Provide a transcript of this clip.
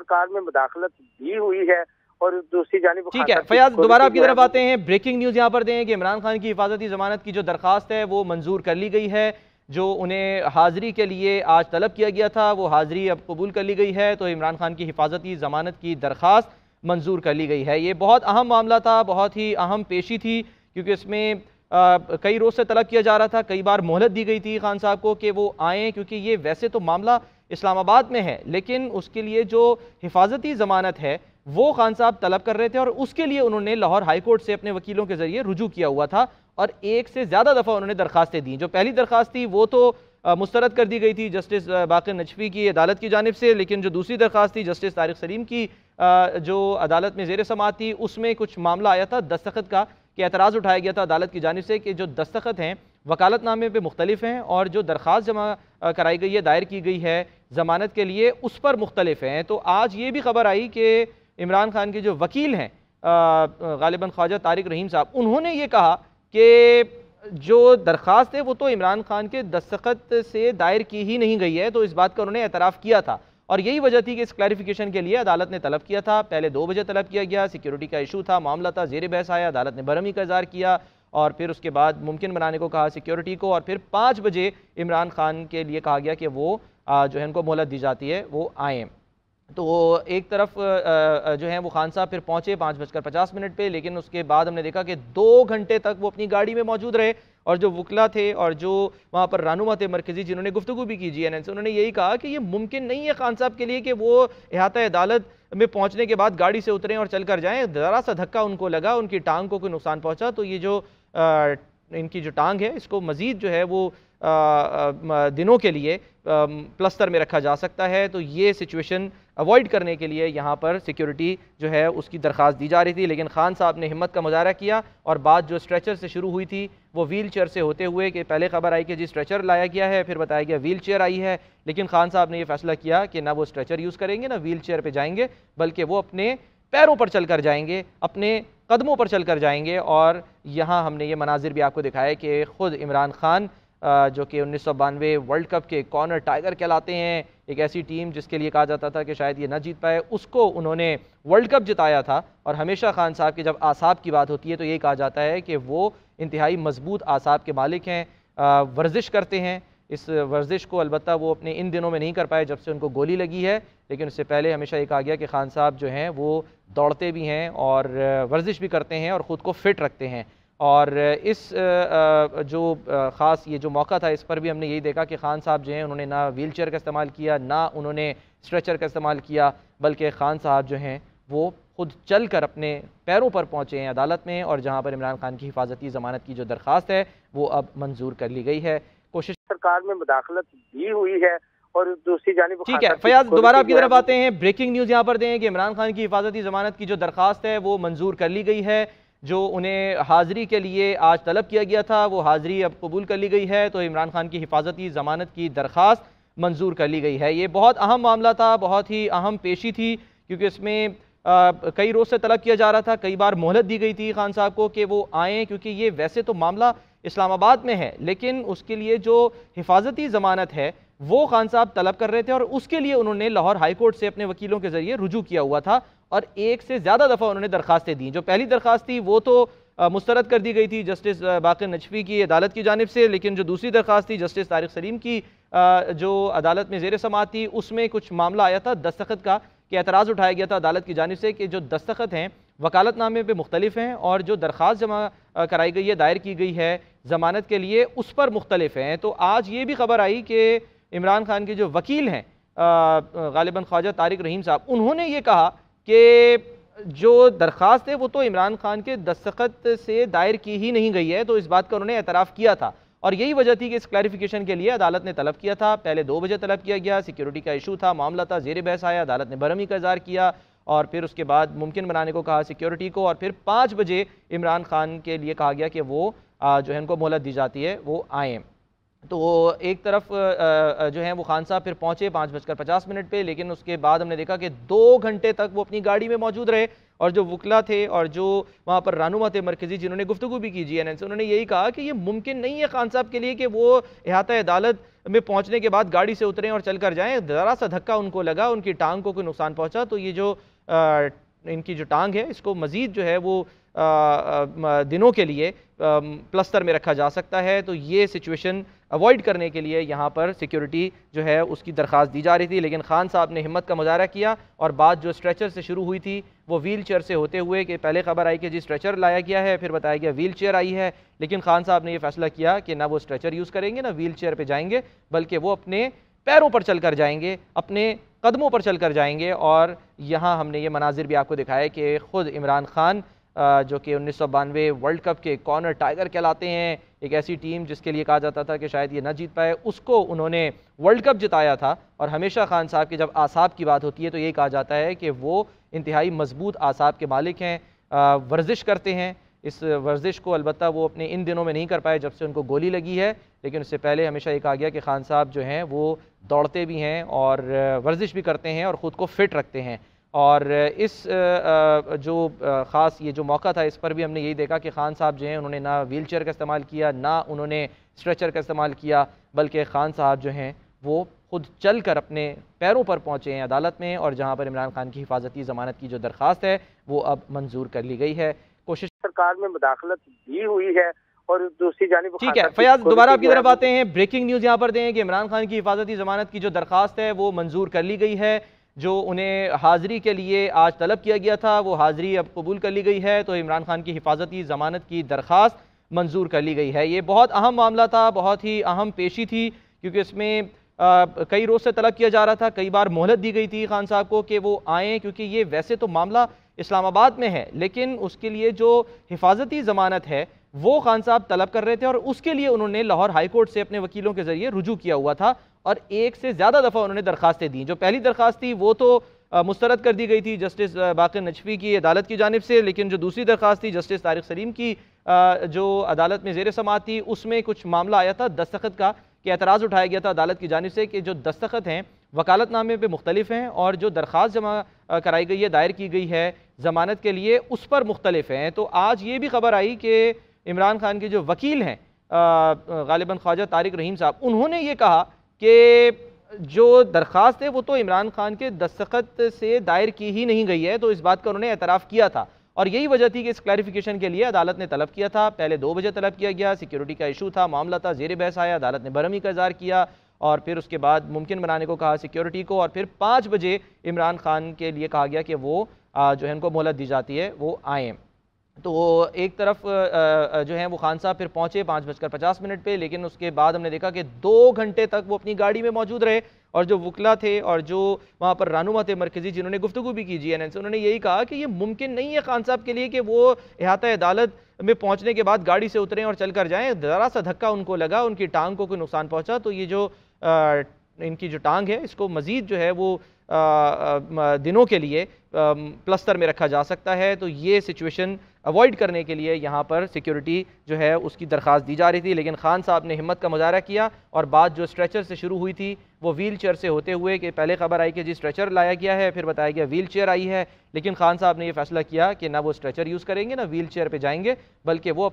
सरकार में मुदाखलत भी हुई है और दूसरी जानिब ठीक है फयाज, दोबारा आपकी तरफ आते हैं। ब्रेकिंग न्यूज़ यहाँ पर दें कि इमरान खान की हिफाजती जमानत की जो दरखास्त है वो मंजूर कर ली गई है। जो उन्हें हाजिरी के लिए आज तलब किया गया था वो हाजिरी अब कबूल कर ली गई है, तो इमरान खान की हिफाजती जमानत की दरखास्त मंजूर कर ली गई है। ये बहुत अहम मामला था, बहुत ही अहम पेशी थी, क्योंकि इसमें कई रोज़ से तलब किया जा रहा था, कई बार मोहलत दी गई थी खान साहब को कि वो आएँ, क्योंकि ये वैसे तो मामला इस्लामाबाद में है, लेकिन उसके लिए जो हिफाजती ज़मानत है वो खान साहब तलब कर रहे थे और उसके लिए उन्होंने लाहौर हाई कोर्ट से अपने वकीलों के जरिए रुजू किया हुआ था और एक से ज़्यादा दफ़ा उन्होंने दरखास्तें दी। जो पहली दरखास्त थी वो तो मुस्तरद कर दी गई थी जस्टिस बाक़िर नजफ़ी की अदालत की जानिब से, लेकिन जो दूसरी दरखास्त थी जस्टिस तारिक सलीम की जो अदालत में ज़ेर समाअत थी उसमें कुछ मामला आया था दस्तखत का, कि एतराज़ उठाया गया था अदालत की जानिब से कि जो दस्तखत हैं वकालतनामे पे मुख्तलिफ हैं और जो दरख्वास्त जमा कराई गई है, दायर की गई है ज़मानत के लिए, उस पर मुख्तलिफ हैं। तो आज ये भी खबर आई कि इमरान खान के जो वकील हैं गालिबन ख्वाजा तारिक रहीम साहब, उन्होंने ये कहा कि जो दरख्वास्त है वो तो इमरान खान के दस्तखत से दायर की ही नहीं गई है, तो इस बात का उन्होंने एतराफ़ किया था और यही वजह थी कि इस क्लैरिफिकेशन के लिए अदालत ने तलब किया था। पहले 2 बजे तलब किया गया, सिक्योरिटी का इशू था, मामला था, ज़ेर बहस आया, अदालत ने बरहमी का इज़हार किया और फिर उसके बाद मुमकिन बनाने को कहा सिक्योरिटी को, और फिर 5 बजे इमरान खान के लिए कहा गया कि वो जो है उनको मोहलत दी जाती है वो आएँ। तो एक तरफ जो है वो खान साहब फिर पहुंचे 5:50 पे, लेकिन उसके बाद हमने देखा कि 2 घंटे तक वो अपनी गाड़ी में मौजूद रहे और जो वकला थे और जो वहाँ पर रहनुमा थे मरकज़ी, जिन्होंने गुफ्तगू भी की GNN से, उन्होंने यही कहा कि ये मुमकिन नहीं है खान साहब के लिए कि वो इहाता अदालत में पहुँचने के बाद गाड़ी से उतरें और चल कर जाएँ। ज़रा सा धक्का उनको लगा, उनकी टांग को कोई नुकसान पहुँचा, तो ये जो इनकी जो टांग है इसको मज़ीद जो है वो दिनों के लिए प्लस्तर में रखा जा सकता है। तो ये सिचुएशन अवॉइड करने के लिए यहाँ पर सिक्योरिटी जो है उसकी दरख्वास्त दी जा रही थी, लेकिन खान साहब ने हिम्मत का मुजाहरा किया और बात जो स्ट्रेचर से शुरू हुई थी वो व्हील चेयर से होते हुए, कि पहले खबर आई कि जी स्ट्रेचर लाया गया है, फिर बताया गया व्हील चेयर आई है, लेकिन खान साहब ने यह फैसला किया कि ना वो स्ट्रेचर यूज़ करेंगे ना व्हील चेयर पर जाएंगे, बल्कि वो अपने पैरों पर चल कर जाएंगे, अपने कदमों पर चल कर जाएंगे। और यहाँ हमने ये मनाजिर भी आपको दिखाया कि ख़ुद इमरान खान जो कि 1992 वर्ल्ड कप के कॉर्नर टाइगर कहलाते हैं, एक ऐसी टीम जिसके लिए कहा जाता था कि शायद ये ना जीत पाए, उसको उन्होंने वर्ल्ड कप जिताया था। और हमेशा खान साहब के जब आसाब की बात होती है तो ये कहा जाता है कि वो इंतहाई मजबूत आसाब के मालिक हैं, वर्जिश करते हैं। इस वर्जिश को अलबत्ता वो अपने इन दिनों में नहीं कर पाए जब से उनको गोली लगी है, लेकिन उससे पहले हमेशा ये कहा गया कि खान साहब जो हैं वो दौड़ते भी हैं और वर्जिश भी करते हैं और ख़ुद को फिट रखते हैं। और इस जो ख़ास ये जो मौका था इस पर भी हमने यही देखा कि खान साहब जो हैं उन्होंने ना व्हील चेयर का इस्तेमाल किया, ना उन्होंने स्ट्रेचर का इस्तेमाल किया, बल्कि खान साहब जो हैं वो खुद चल कर अपने पैरों पर पहुँचे हैं अदालत में, और जहाँ पर इमरान खान की हिफाजती ज़मानत की जो दरख्वास्त है वो अब मंजूर कर ली गई है। कोशिश सरकार में मुदाखलत भी हुई है और दूसरी जानिब ठीक है फयाज, दोबारा आपकी तरफ आते हैं। ब्रेकिंग न्यूज़ यहाँ पर दें कि इमरान खान की हिफाजती ज़मानत की जो दरख्वास्त है वो मंजूर कर ली गई है। जो उन्हें हाजिरी के लिए आज तलब किया गया था वो हाजिरी अब कबूल कर ली गई है, तो इमरान खान की हिफाजती ज़मानत की दरख्वास्त मंजूर कर ली गई है। ये बहुत अहम मामला था, बहुत ही अहम पेशी थी, क्योंकि इसमें कई रोज़ से तलब किया जा रहा था, कई बार मोहलत दी गई थी खान साहब को कि वो आएँ, क्योंकि ये वैसे तो मामला इस्लामाबाद में है, लेकिन उसके लिए जो हिफाजती ज़मानत है वो खान साहब तलब कर रहे थे और उसके लिए उन्होंने लाहौर हाई कोर्ट से अपने वकीलों के जरिए रुजू किया हुआ था और एक से ज़्यादा दफ़ा उन्होंने दरखास्तें दी। जो पहली दरखास्त थी वो तो मुस्तरद कर दी गई थी जस्टिस बाक़िर नजफ़ी की अदालत की जानिब से, लेकिन जो दूसरी दरखास्त थी जस्टिस तारिक सलीम की जो अदालत में ज़ेर समाअत थी उसमें कुछ मामला आया था दस्तखत का, कि एतराज़ उठाया गया था अदालत की जानिब से कि जो दस्तखत हैं वकालतनामे पे मुख्तलिफ हैं और जो दरख्वास्त जमा कराई गई है, दायर की गई है ज़मानत के लिए, उस पर मुख्तलिफ हैं। तो आज ये भी खबर आई कि इमरान खान के जो वकील हैं गालिबन ख्वाजा तारिक रहीम साहब, उन्होंने ये कहा कि जो दरख्वास्त है वो तो इमरान खान के दस्तखत से दायर की ही नहीं गई है, तो इस बात का उन्होंने एतराफ़ किया था और यही वजह थी कि इस क्लैरिफिकेशन के लिए अदालत ने तलब किया था। पहले 2 बजे तलब किया गया, सिक्योरिटी का इशू था, मामला था, ज़ेर बहस आया, अदालत ने बरहमी का इज़हार किया और फिर उसके बाद मुमकिन बनाने को कहा सिक्योरिटी को, और फिर 5 बजे इमरान खान के लिए कहा गया कि वो जो है उनको मोहलत दी जाती है वो आएँ। तो एक तरफ जो है वो खान साहब फिर पहुंचे 5:50 पे, लेकिन उसके बाद हमने देखा कि 2 घंटे तक वो अपनी गाड़ी में मौजूद रहे और जो वकला थे और जो वहाँ पर रहनुमा थे मरकज़ी, जिन्होंने गुफ्तगू भी की GNN से, उन्होंने यही कहा कि ये मुमकिन नहीं है खान साहब के लिए कि वो इहाता अदालत में पहुंचने के बाद गाड़ी से उतरें और चल कर जाएं। ज़रा सा धक्का उनको लगा, उनकी टांग को कोई नुकसान पहुंचा, तो ये जो इनकी जो टांग है इसको मज़ीद जो है वो दिनों के लिए प्लस्तर में रखा जा सकता है। तो ये सिचुएशन अवॉइड करने के लिए यहाँ पर सिक्योरिटी जो है उसकी दरख्वास्त दी जा रही थी, लेकिन खान साहब ने हिम्मत का मुजाहरा किया और बात जो स्ट्रेचर से शुरू हुई थी वो व्हील चेयर से होते हुए कि पहले खबर आई कि जी स्ट्रेचर लाया गया है, फिर बताया गया व्हील चेयर आई है, लेकिन खान साहब ने यह फैसला किया कि ना वो स्ट्रेचर यूज़ करेंगे ना व्हील चेयर पर जाएंगे, बल्कि वो अपने पैरों पर चल कर जाएंगे, अपने कदमों पर चल कर जाएंगे। और यहाँ हमने ये मनाजिर भी आपको दिखाया कि ख़ुद इमरान खान जो कि 1992 वर्ल्ड कप के कॉर्नर टाइगर कहलाते हैं, एक ऐसी टीम जिसके लिए कहा जाता था कि शायद ये ना जीत पाए, उसको उन्होंने वर्ल्ड कप जिताया था। और हमेशा खान साहब के जब आसाब की बात होती है तो यही कहा जाता है कि वो इंतहाई मजबूत आसाब के मालिक हैं, वर्जिश करते हैं। इस वर्जिश को अलबत्ता वो अपने इन दिनों में नहीं कर पाए जब से उनको गोली लगी है, लेकिन उससे पहले हमेशा ये कहा गया कि खान साहब जो हैं वो दौड़ते भी हैं और वर्जिश भी करते हैं और ख़ुद को फिट रखते हैं। और इस जो ख़ास ये जो मौका था इस पर भी हमने यही देखा कि खान साहब जो हैं उन्होंने ना व्हील चेयर का इस्तेमाल किया, ना उन्होंने स्ट्रेचर का इस्तेमाल किया, बल्कि खान साहब जो हैं वो खुद चल कर अपने पैरों पर पहुँचे हैं अदालत में। और जहाँ पर इमरान खान की हिफाजती ज़मानत की जो दरख्वास्त है वो अब मंजूर कर ली गई है। कोशिश सरकार में मुदाखलत भी हुई है और दूसरी जानिब ठीक है फयाज, दोबारा आपकी तरफ आते हैं। ब्रेकिंग न्यूज़ यहाँ पर दें कि इमरान खान की हिफाजती ज़मानत की जो दरख्वास्त है वो मंजूर कर ली गई है। जो उन्हें हाज़िरी के लिए आज तलब किया गया था वो हाज़िरी अब कबूल कर ली गई है, तो इमरान खान की हिफाजती ज़मानत की दरख्वास्त मंजूर कर ली गई है। ये बहुत अहम मामला था, बहुत ही अहम पेशी थी, क्योंकि इसमें कई रोज़ से तलब किया जा रहा था, कई बार मोहलत दी गई थी खान साहब को कि वो आएँ, क्योंकि ये वैसे तो मामला इस्लामाबाद में है, लेकिन उसके लिए जो हिफाजती ज़मानत है वो खान साहब तलब कर रहे थे और उसके लिए उन्होंने लाहौर हाई कोर्ट से अपने वकीलों के ज़रिए रुजू किया हुआ था और एक से ज़्यादा दफ़ा उन्होंने दरख्वास्तें दी। जो पहली दरख्वास्त थी वो तो मुस्तरद कर दी गई थी जस्टिस बाक़िर नजफ़ी की अदालत की जानिब से, लेकिन जो दूसरी दरख्वास्त थी जस्टिस तारिक सलीम की जो अदालत में ज़ेर समाअत थी उसमें कुछ मामला आया था दस्तखत का, कि एतराज़ उठाया गया था अदालत की जानिब से कि जो दस्तखत हैं वकालतनामे पे मुख्तलिफ हैं और जो दरख्वास्त जमा कराई गई है, दायर की गई है ज़मानत के लिए, उस पर मुख्तलिफ हैं। तो आज ये भी खबर आई कि इमरान खान के जो वकील हैं गालिबन ख्वाजा तारिक रहीम साहब, उन्होंने ये कहा कि जो दरख्वास्त है वो तो इमरान खान के दस्तखत से दायर की ही नहीं गई है, तो इस बात का उन्होंने एतराफ़ किया था और यही वजह थी कि इस क्लैरिफिकेशन के लिए अदालत ने तलब किया था। पहले 2 बजे तलब किया गया, सिक्योरिटी का इशू था, मामला था, ज़ेर बहस आया, अदालत ने बरहमी का इज़हार किया और फिर उसके बाद मुमकिन बनाने को कहा सिक्योरिटी को, और फिर 5 बजे इमरान खान के लिए कहा गया कि वो जो है उनको मोहलत दी जाती है वो आएँ। तो एक तरफ जो है वो खान साहब फिर पहुँचे 5:50 पे, लेकिन उसके बाद हमने देखा कि 2 घंटे तक वो अपनी गाड़ी में मौजूद रहे और जो वकला थे और जो वहाँ पर रहनुमा थे मरकज़ी, जिन्होंने गुफ्तगू भी की GNN से, उन्होंने यही कहा कि ये मुमकिन नहीं है खान साहब के लिए कि वो इहाता अदालत में पहुँचने के बाद गाड़ी से उतरें और चल कर जाएँ। ज़रा सा धक्का उनको लगा, उनकी टांग को कोई नुकसान पहुँचा, तो ये जो इनकी जो टांग है इसको मज़ीद जो है वो दिनों के लिए प्लस्तर में रखा जा सकता है। तो ये सिचुएशन अवॉइड करने के लिए यहाँ पर सिक्योरिटी जो है उसकी दरख्वास्त दी जा रही थी, लेकिन खान साहब ने हिम्मत का मुजाहरा किया और बात जो स्ट्रेचर से शुरू हुई थी वो व्हील चेयर से होते हुए कि पहले खबर आई कि जी स्ट्रेचर लाया गया है, फिर बताया गया व्हील चेयर आई है, लेकिन खान साहब ने यह फैसला किया कि ना वो स्ट्रेचर यूज़ करेंगे ना व्हील चेयर पर जाएंगे, बल्कि वो